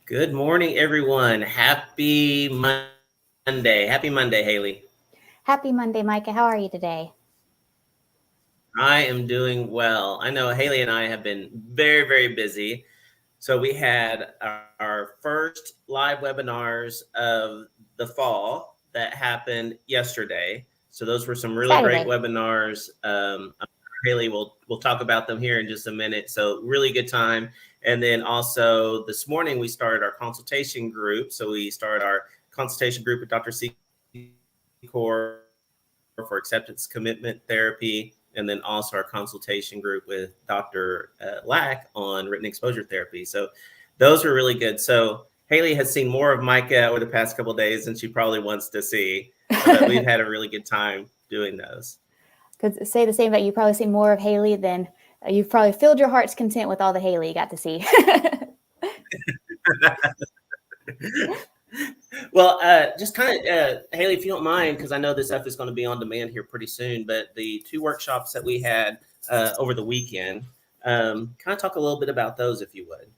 Good morning, everyone. Happy Monday. Happy Monday, Hayley. Happy Monday, Micah. How are you today? I am doing well. I know Hayley and I have been very, very busy. So we had our first live webinars of the fall that happened yesterday. So those were some really great Saturday. webinars. Hayley will talk about them here in just a minute. So really good time. And then also this morning we started our consultation group. So we started our consultation group with Dr. C. Core for acceptance commitment therapy, and then also our consultation group with Dr. Lack on written exposure therapy. So those were really good. So Hayley has seen more of Micah over the past couple of days than she probably wants to see, but we've had a really good time doing those. Could say the same, but you probably see more of Hayley than you've probably filled your heart's content with all the Hayley you got to see. Well, just kind of, Hayley, if you don't mind, because I know this stuff is going to be on demand here pretty soon, but the two workshops that we had over the weekend, kind of talk a little bit about those, if you would.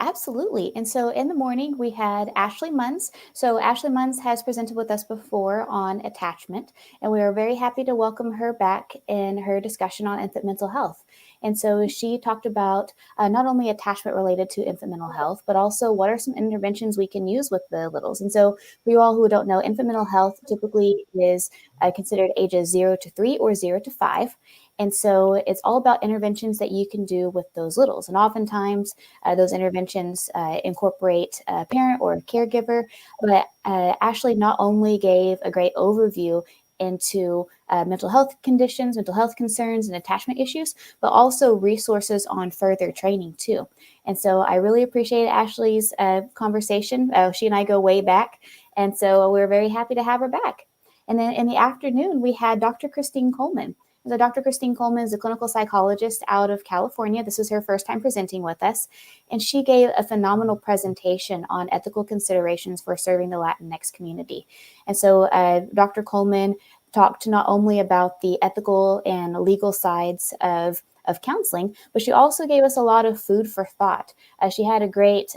Absolutely. And so in the morning, we had Ashley Munns. So Ashley Munns has presented with us before on attachment, and we are very happy to welcome her back in her discussion on infant mental health. And so she talked about not only attachment related to infant mental health, but also what are some interventions we can use with the littles. And so for you all who don't know, infant mental health typically is considered ages 0 to 3 or 0 to 5. And so it's all about interventions that you can do with those littles. And oftentimes those interventions incorporate a parent or a caregiver. But Ashley not only gave a great overview into mental health conditions, mental health concerns, and attachment issues, but also resources on further training too. And so I really appreciate Ashley's conversation. She and I go way back. And so we're very happy to have her back. And then in the afternoon, we had Dr. Christine Coleman. So Dr. Christine Coleman is a clinical psychologist out of California. This was her first time presenting with us, and she gave a phenomenal presentation on ethical considerations for serving the Latinx community. And so Dr. Coleman talked not only about the ethical and legal sides of counseling, but she also gave us a lot of food for thought. She had a great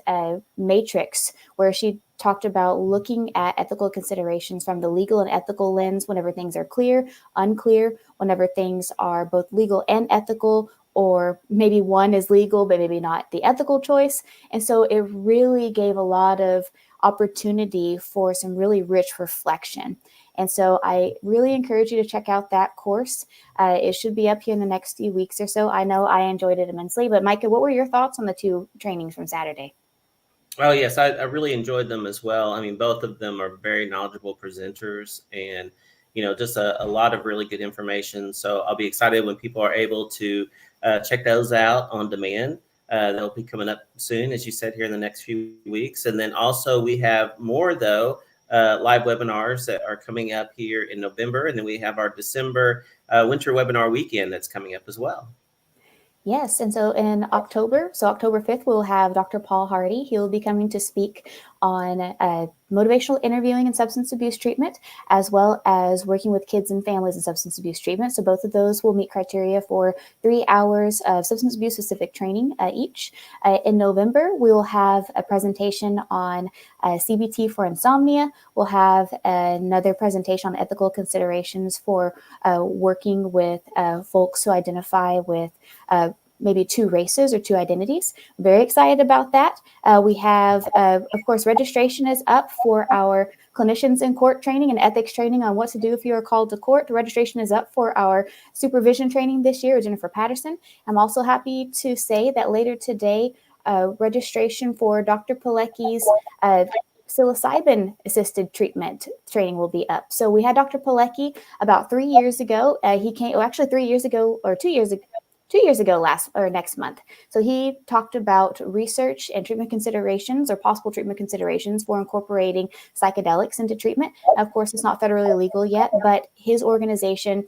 matrix where she talked about looking at ethical considerations from the legal and ethical lens whenever things are clear, unclear, whenever things are both legal and ethical, or maybe one is legal, but maybe not the ethical choice. And so it really gave a lot of opportunity for some really rich reflection. And so I really encourage you to check out that course. It should be up here in the next few weeks or so. I know I enjoyed it immensely. But Micah, what were your thoughts on the two trainings from Saturday? Oh, yes, I really enjoyed them as well. I mean, both of them are very knowledgeable presenters and, just a lot of really good information. So I'll be excited when people are able to check those out on demand. They'll be coming up soon, as you said, here in the next few weeks. And then also we have more, though, live webinars that are coming up here in November. And then we have our December winter webinar weekend that's coming up as well. Yes, and so in October, so October 5th, we'll have Dr. Paul Hardy. He'll be coming to speak on motivational interviewing and substance abuse treatment, as well as working with kids and families in substance abuse treatment. So both of those will meet criteria for 3 hours of substance abuse specific training each. In November, we will have a presentation on CBT for insomnia. We'll have another presentation on ethical considerations for working with folks who identify with maybe two races or two identities. I'm very excited about that. We have, of course, registration is up for our clinicians in court training and ethics training on what to do if you are called to court. Registration is up for our supervision training this year with Jennifer Patterson. I'm also happy to say that later today, registration for Dr. Pilecki's psilocybin assisted treatment training will be up. So we had Dr. Pilecki about 3 years ago. He came, actually 3 years ago or 2 years ago. 2 years ago next month. So he talked about research and treatment considerations or possible treatment considerations for incorporating psychedelics into treatment. Of course, it's not federally legal yet, but his organization,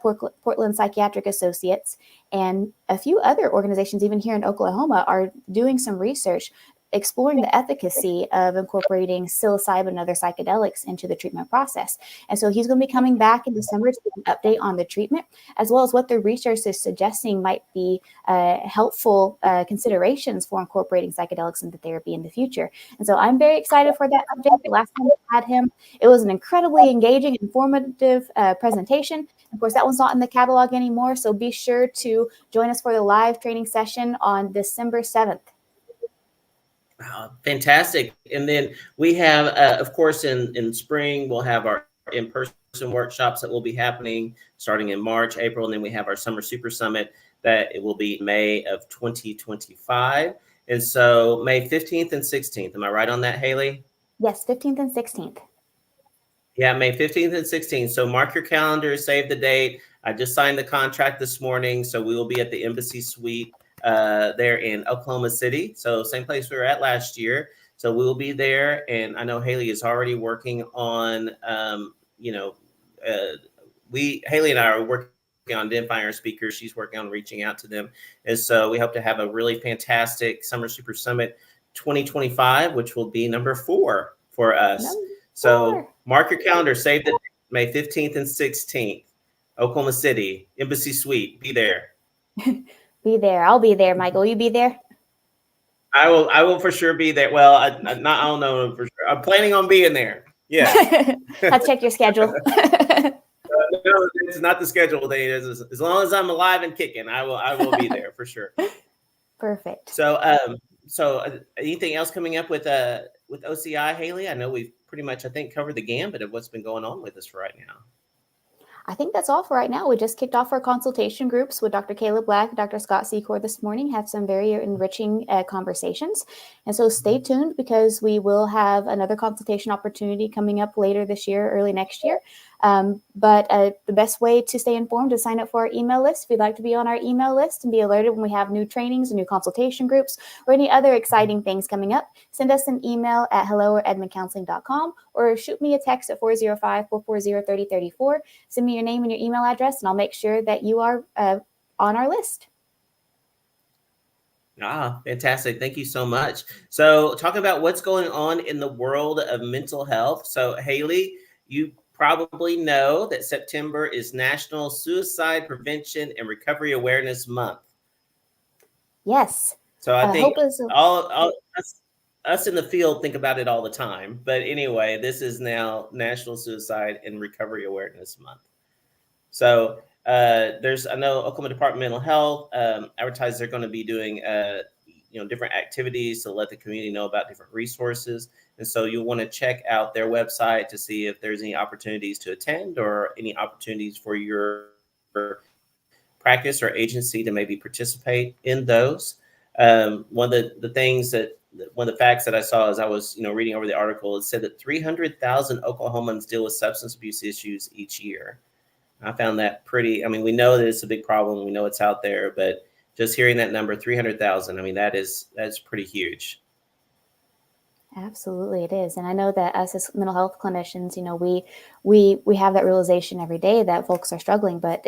Portland Psychiatric Associates, and a few other organizations, even here in Oklahoma, are doing some research exploring the efficacy of incorporating psilocybin and other psychedelics into the treatment process. And so he's going to be coming back in December to give an update on the treatment, as well as what the research is suggesting might be helpful considerations for incorporating psychedelics into therapy in the future. And so I'm very excited for that update. The last time we had him, it was an incredibly engaging, informative presentation. Of course, that one's not in the catalog anymore, so be sure to join us for the live training session on December 7th. Fantastic. And then we have, of course, in spring, we'll have our in-person workshops that will be happening starting in March, April, and then we have our Summer Super Summit that it will be May of 2025. And so May 15th and 16th. Am I right on that, Hayley? Yes, 15th and 16th. Yeah, May 15th and 16th. So mark your calendar, save the date. I just signed the contract this morning, so we will be at the Embassy Suite there in Oklahoma City. So same place we were at last year. So we will be there. And I know Hayley is already working on, Hayley and I are working on identifying our speakers. She's working on reaching out to them. And so we hope to have a really fantastic Summer Super Summit 2025, which will be number 4 for us. So mark your calendar, save the May 15th and 16th, Oklahoma City, Embassy Suite. Be there. Be there. I'll be there, Michael. You be there? I will for sure be there. Well, I don't know for sure. I'm planning on being there. Yeah. I'll check your schedule. No, it's not the schedule date. As long as I'm alive and kicking, I will be there for sure. Perfect. So anything else coming up with OCI, Hayley? I know we've pretty much, I think, covered the gambit of what's been going on with us right now. I think that's all for right now. We just kicked off our consultation groups with Dr. Caleb Black and Dr. Scott Secor this morning, have some very enriching conversations. And so stay tuned, because we will have another consultation opportunity coming up later this year, early next year. But the best way to stay informed is sign up for our email list. If you'd like to be on our email list and be alerted when we have new trainings and new consultation groups or any other exciting things coming up, send us an email at hello@edmondcounseling.com or shoot me a text at 405-440-3034. Send me your name and your email address, and I'll make sure that you are on our list. Fantastic. Thank you so much. So talking about what's going on in the world of mental health. So Hayley, you probably know that September is National Suicide Prevention and Recovery Awareness Month. Yes. So I think all us in the field think about it all the time. But anyway, this is now National Suicide and Recovery Awareness Month. So I know Oklahoma Department of Mental Health advertised they're going to be doing different activities to let the community know about different resources. And so you'll want to check out their website to see if there's any opportunities to attend or any opportunities for your practice or agency to maybe participate in those. One of the facts that I saw as I was reading over the article, it said that 300,000 Oklahomans deal with substance abuse issues each year. I found that pretty, we know that it's a big problem. We know it's out there, but just hearing that number, 300,000, that's pretty huge. Absolutely, it is. And I know that us as mental health clinicians, we have that realization every day that folks are struggling, but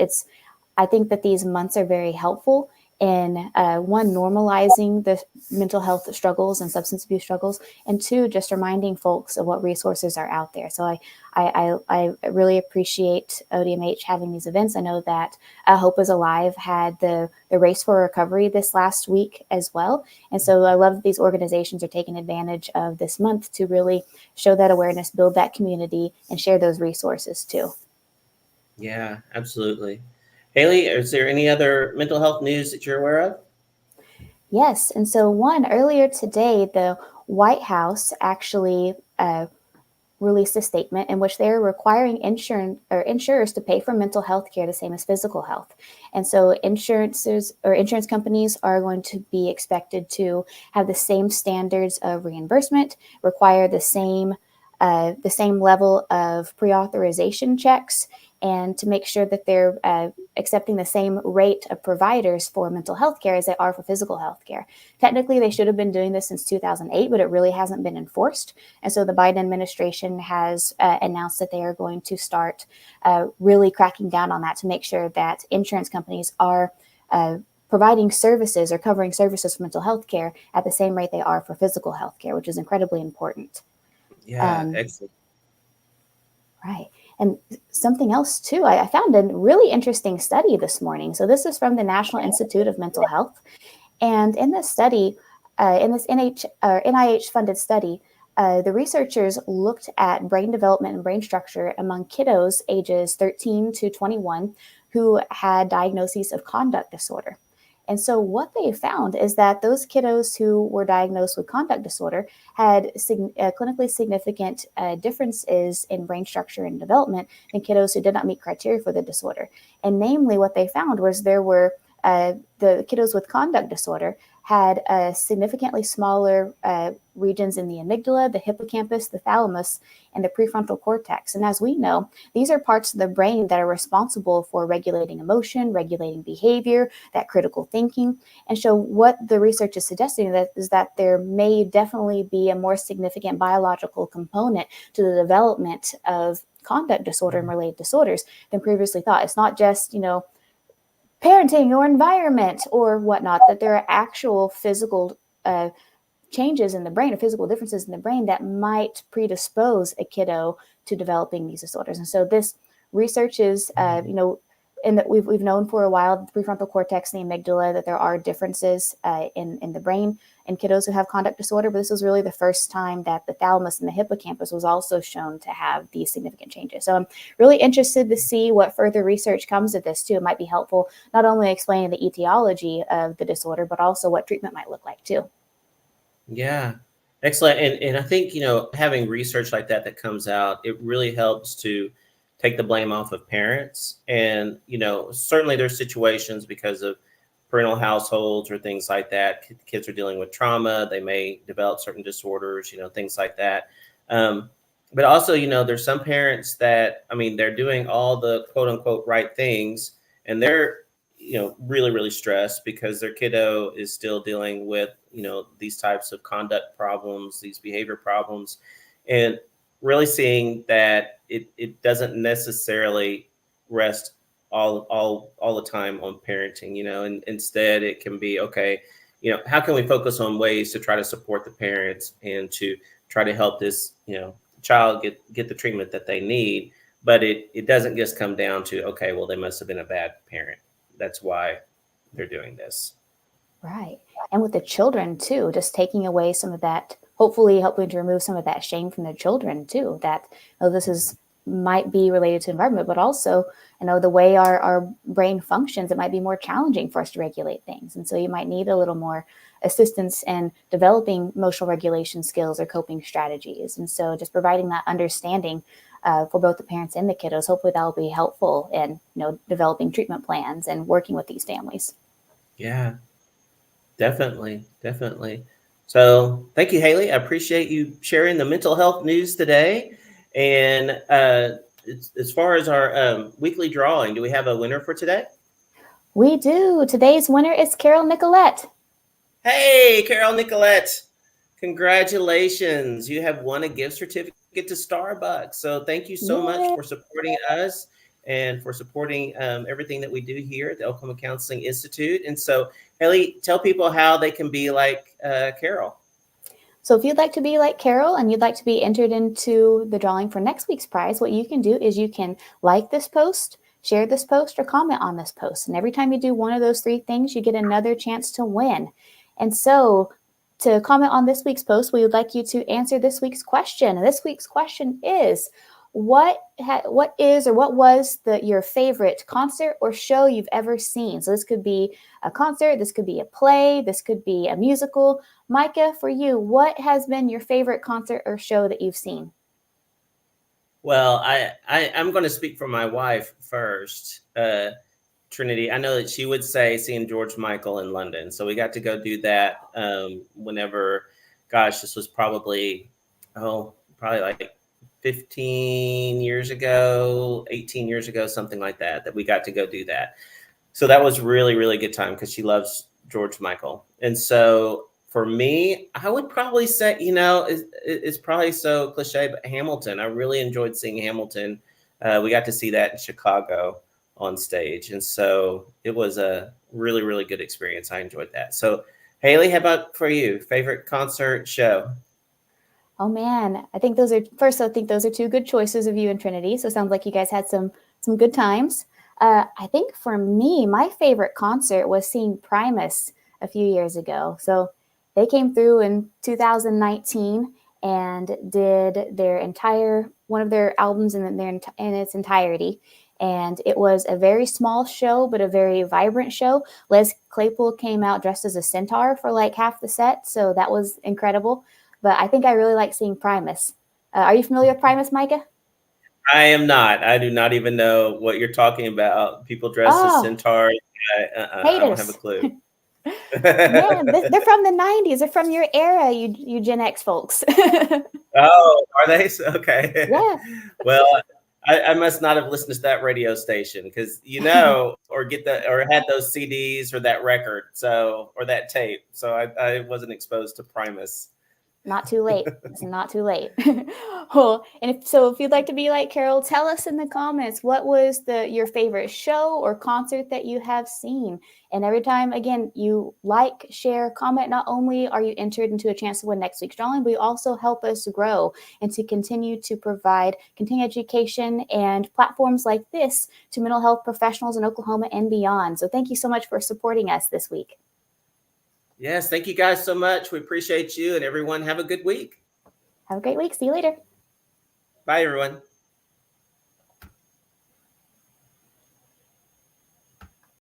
I think that these months are very helpful in one, normalizing the mental health struggles and substance abuse struggles, and two, just reminding folks of what resources are out there. So I really appreciate ODMH having these events. I know that Hope is Alive had the Race for Recovery this last week as well. And so I love that these organizations are taking advantage of this month to really show that awareness, build that community, and share those resources too. Yeah, absolutely. Hayley, is there any other mental health news that you're aware of? Yes. And so earlier today, the White House actually released a statement in which they're requiring insurers to pay for mental health care the same as physical health. And so insurance companies are going to be expected to have the same standards of reimbursement, require the same level of pre-authorization checks, and to make sure that they're accepting the same rate of providers for mental health care as they are for physical health care. Technically, they should have been doing this since 2008, but it really hasn't been enforced. And so the Biden administration has announced that they are going to start really cracking down on that to make sure that insurance companies are providing services or covering services for mental health care at the same rate they are for physical health care, which is incredibly important. Yeah, excellent. Right. And something else too, I found a really interesting study this morning. So this is from the National Institute of Mental Health. And in this study, in this NIH-funded study, the researchers looked at brain development and brain structure among kiddos ages 13 to 21 who had diagnoses of conduct disorder. And so what they found is that those kiddos who were diagnosed with conduct disorder had clinically significant differences in brain structure and development than kiddos who did not meet criteria for the disorder. And namely, what they found was there were the kiddos with conduct disorder had significantly smaller regions in the amygdala, the hippocampus, the thalamus, and the prefrontal cortex. And as we know, these are parts of the brain that are responsible for regulating emotion, regulating behavior, that critical thinking. And so what the research is suggesting is that there may definitely be a more significant biological component to the development of conduct disorder and related disorders than previously thought. It's not just, parenting or environment or whatnot, that there are actual physical changes in the brain or physical differences in the brain that might predispose a kiddo to developing these disorders. And so this research is, in that we've known for a while, the prefrontal cortex and the amygdala, that there are differences in the brain in kiddos who have conduct disorder, but this was really the first time that the thalamus and the hippocampus was also shown to have these significant changes. So I'm really interested to see what further research comes of this too. It might be helpful not only explaining the etiology of the disorder, but also what treatment might look like too. Yeah, excellent. And I think, having research like that comes out, it really helps to take the blame off of parents. And, certainly there's situations because of parental households or things like that. Kids are dealing with trauma. They may develop certain disorders, things like that. But also, there's some parents that, they're doing all the quote unquote right things, and they're, really, really stressed because their kiddo is still dealing with, these types of conduct problems, these behavior problems, and really seeing that it doesn't necessarily rest all the time on parenting, and instead it can be, okay, how can we focus on ways to try to support the parents and to try to help this, child get the treatment that they need. But it doesn't just come down to, okay, well, they must have been a bad parent. That's why they're doing this. Right. And with the children too, just taking away some of that, hopefully helping to remove some of that shame from the children too, that this might be related to environment, but also, the way our brain functions, it might be more challenging for us to regulate things. And so you might need a little more assistance in developing emotional regulation skills or coping strategies. And so just providing that understanding for both the parents and the kiddos, hopefully that will be helpful in, developing treatment plans and working with these families. Yeah, definitely. So thank you, Hayley. I appreciate you sharing the mental health news today. And as far as our weekly drawing, do we have a winner for today? We do. Today's winner is Carol Nicolette. Hey, Carol Nicolette. Congratulations. You have won a gift certificate to Starbucks. So thank you so much for supporting us and for supporting everything that we do here at the Oklahoma Counseling Institute. And so, Hayley, tell people how they can be like Carol. So if you'd like to be like Carol and you'd like to be entered into the drawing for next week's prize, what you can do is you can like this post, share this post, or comment on this post. And every time you do one of those three things, you get another chance to win. And so to comment on this week's post, we would like you to answer this week's question. And this week's question is, what was your favorite concert or show you've ever seen? So this could be a concert, this could be a play, this could be a musical. Micah, for you, what has been your favorite concert or show that you've seen? Well, I'm going to speak for my wife first. Trinity, I know that she would say seeing George Michael in London. So we got to go do that whenever, this was probably like 15 years ago, 18 years ago, something like that we got to go do that. So that was really, really good time because she loves George Michael. And so for me, I would probably say, it's probably so cliche, but Hamilton. I really enjoyed seeing Hamilton. We got to see that in Chicago. on stage. And so it was a really, really good experience. I enjoyed that. So, Hayley, how about for you? Favorite concert show? Oh man, I think those are first. I think those are two good choices of you and Trinity. So it sounds like you guys had some good times. I think for me, my favorite concert was seeing Primus a few years ago. So they came through in 2019 and did their entire one of their albums in its entirety. And it was a very small show, but a very vibrant show. Les Claypool came out dressed as a centaur for like half the set, so that was incredible. But I think I really like seeing Primus. Are you familiar with Primus, Micah? I am not. I do not even know what you're talking about. People dressed as Oh, centaurs. I don't have a haters. clue. Man, they're from the 90s. They're from your era, you Gen X folks. Oh, are they? Okay. Yeah. Well, I must not have listened to that radio station because or get that or had those CDs or that record, or that tape. So I wasn't exposed to Primus. Not too late. It's not too late. Well, and if you'd like to be like Carol, tell us in the comments what was your favorite show or concert that you have seen. And every time, again, you like, share, comment, not only are you entered into a chance to win next week's drawing, but you also help us grow and to continue to provide continuing education and platforms like this to mental health professionals in Oklahoma and beyond. So thank you so much for supporting us this week. Yes, thank you guys so much. We appreciate you, and everyone have a good week. Have a great week. See you later. Bye, everyone.